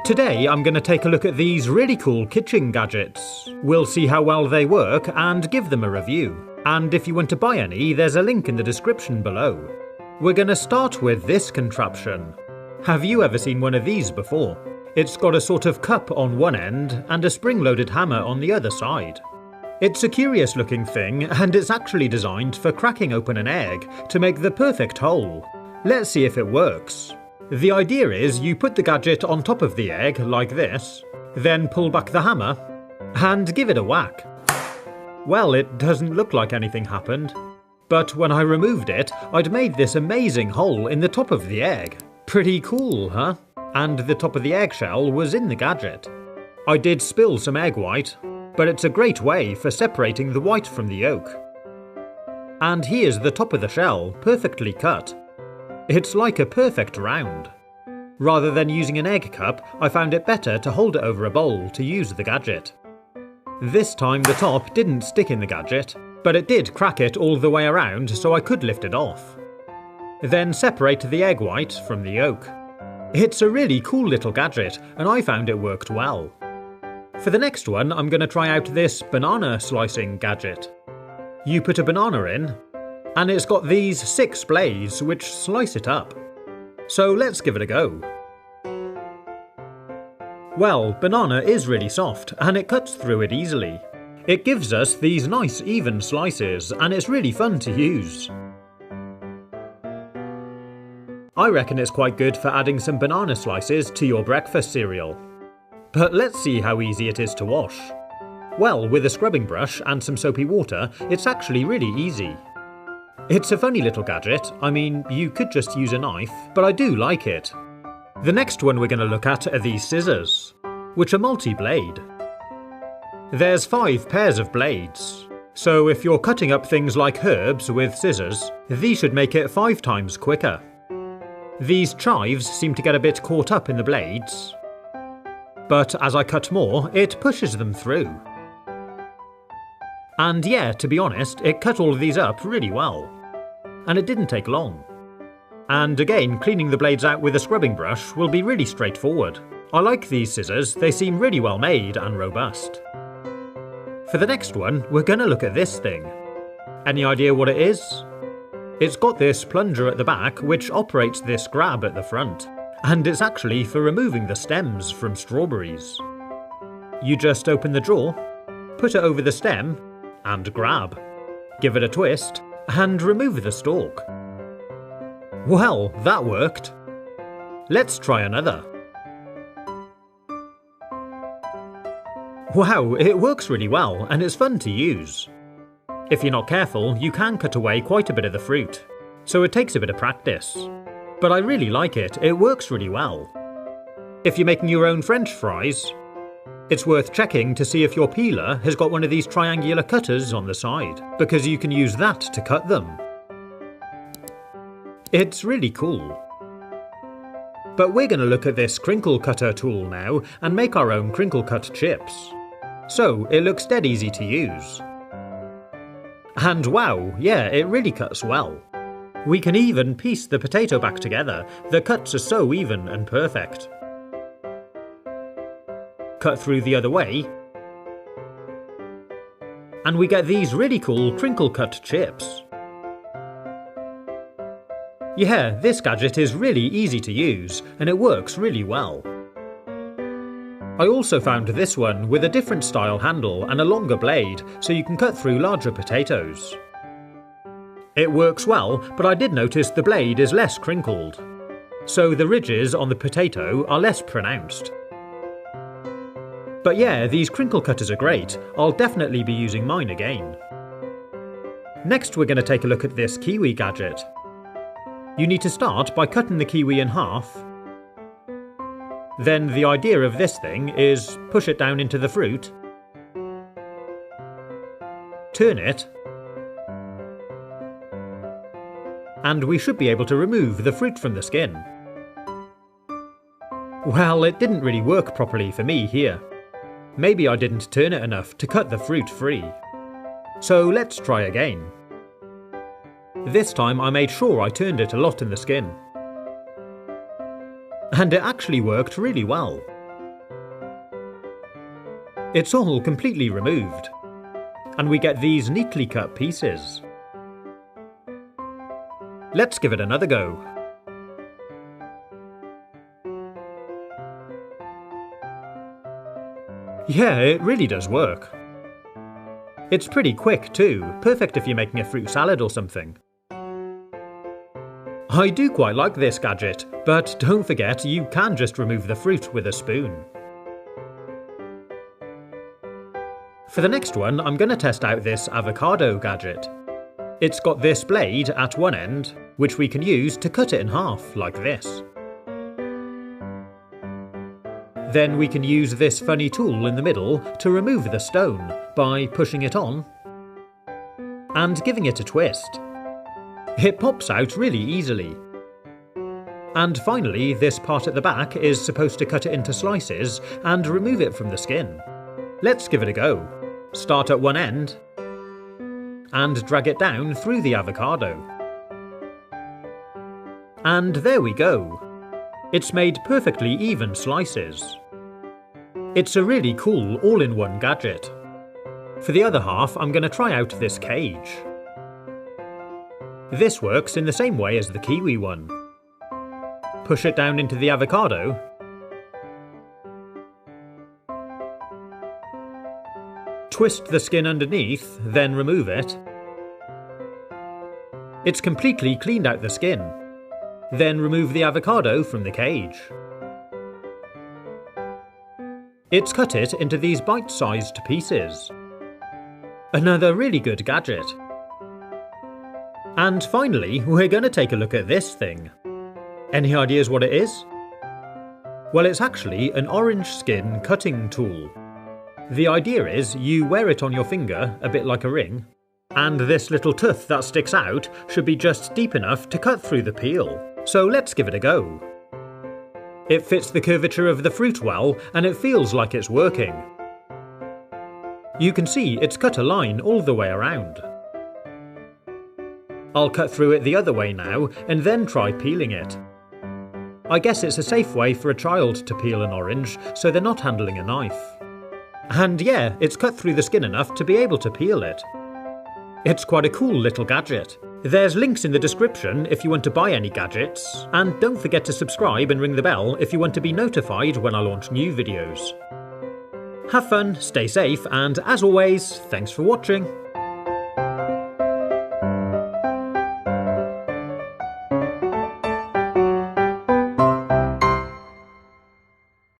Today I'm going to take a look at these really cool kitchen gadgets. We'll see how well they work and give them a review. And if you want to buy any, there's a link in the description below. We're going to start with this contraption. Have you ever seen one of these before? It's got a sort of cup on one end and a spring-loaded hammer on the other side. It's a curious looking thing, and it's actually designed for cracking open an egg to make the perfect hole. Let's see if it works. The idea is you put the gadget on top of the egg like this, then pull back the hammer and give it a whack. Well, it doesn't look like anything happened, but when I removed it, I'd made this amazing hole in the top of the egg. Pretty cool, huh? And the top of the eggshell was in the gadget. I did spill some egg white, but it's a great way for separating the white from the yolk. And here's the top of the shell, perfectly cut. It's like a perfect round. Rather than using an egg cup, I found it better to hold it over a bowl to use the gadget. This time the top didn't stick in the gadget, but it did crack it all the way around so I could lift it off. Then separate the egg white from the yolk. It's a really cool little gadget, and I found it worked well. For the next one, I'm going to try out this banana slicing gadget. You put a banana in, and it's got these 6 blades which slice it up. So let's give it a go. Well, banana is really soft, and it cuts through it easily. It gives us these nice even slices, and it's really fun to use. I reckon it's quite good for adding some banana slices to your breakfast cereal. But let's see how easy it is to wash. Well, with a scrubbing brush and some soapy water, it's actually really easy. It's a funny little gadget. I mean, you could just use a knife, but I do like it. The next one we're going to look at are these scissors, which are multi-blade. There's 5 pairs of blades, so if you're cutting up things like herbs with scissors, these should make it 5 times quicker. These chives seem to get a bit caught up in the blades, but as I cut more, it pushes them through. And yeah, to be honest, it cut all of these up really well. And it didn't take long. And again, cleaning the blades out with a scrubbing brush will be really straightforward. I like these scissors, they seem really well made and robust. For the next one, we're going to look at this thing. Any idea what it is? It's got this plunger at the back which operates this grab at the front. And it's actually for removing the stems from strawberries. You just open the drawer, put it over the stem, and grab. Give it a twist, and remove the stalk. Well, that worked. Let's try another. Wow, it works really well, and it's fun to use. If you're not careful, you can cut away quite a bit of the fruit, so it takes a bit of practice. But I really like it, it works really well. If you're making your own French fries, it's worth checking to see if your peeler has got one of these triangular cutters on the side, because you can use that to cut them. It's really cool. But we're going to look at this crinkle cutter tool now and make our own crinkle cut chips. So it looks dead easy to use. And wow, yeah, it really cuts well. We can even piece the potato back together, the cuts are so even and perfect. Cut through the other way, and we get these really cool crinkle cut chips. Yeah, this gadget is really easy to use, and it works really well. I also found this one with a different style handle and a longer blade, so you can cut through larger potatoes. It works well, but I did notice the blade is less crinkled, so the ridges on the potato are less pronounced. But yeah, these crinkle cutters are great. I'll definitely be using mine again. Next we're going to take a look at this kiwi gadget. You need to start by cutting the kiwi in half. Then the idea of this thing is push it down into the fruit, turn it, and we should be able to remove the fruit from the skin. Well, it didn't really work properly for me here. Maybe I didn't turn it enough to cut the fruit free. So let's try again. This time I made sure I turned it a lot in the skin. And it actually worked really well. It's all completely removed. And we get these neatly cut pieces. Let's give it another go. Yeah, it really does work. It's pretty quick too, perfect if you're making a fruit salad or something. I do quite like this gadget, but don't forget you can just remove the fruit with a spoon. For the next one, I'm going to test out this avocado gadget. It's got this blade at one end, which we can use to cut it in half, like this. Then we can use this funny tool in the middle to remove the stone by pushing it on and giving it a twist. It pops out really easily. And finally, this part at the back is supposed to cut it into slices and remove it from the skin. Let's give it a go. Start at one end and drag it down through the avocado. And there we go. It's made perfectly even slices. It's a really cool all-in-one gadget. For the other half, I'm going to try out this cage. This works in the same way as the kiwi one. Push it down into the avocado. Twist the skin underneath, then remove it. It's completely cleaned out the skin. Then remove the avocado from the cage. It's cut it into these bite-sized pieces. Another really good gadget. And finally, we're going to take a look at this thing. Any ideas what it is? Well, it's actually an orange skin cutting tool. The idea is you wear it on your finger, a bit like a ring, and this little tooth that sticks out should be just deep enough to cut through the peel. So let's give it a go. It fits the curvature of the fruit well, and it feels like it's working. You can see it's cut a line all the way around. I'll cut through it the other way now, and then try peeling it. I guess it's a safe way for a child to peel an orange, so they're not handling a knife. And yeah, it's cut through the skin enough to be able to peel it. It's quite a cool little gadget. There's links in the description if you want to buy any gadgets, and don't forget to subscribe and ring the bell if you want to be notified when I launch new videos. Have fun, stay safe, and as always, thanks for watching.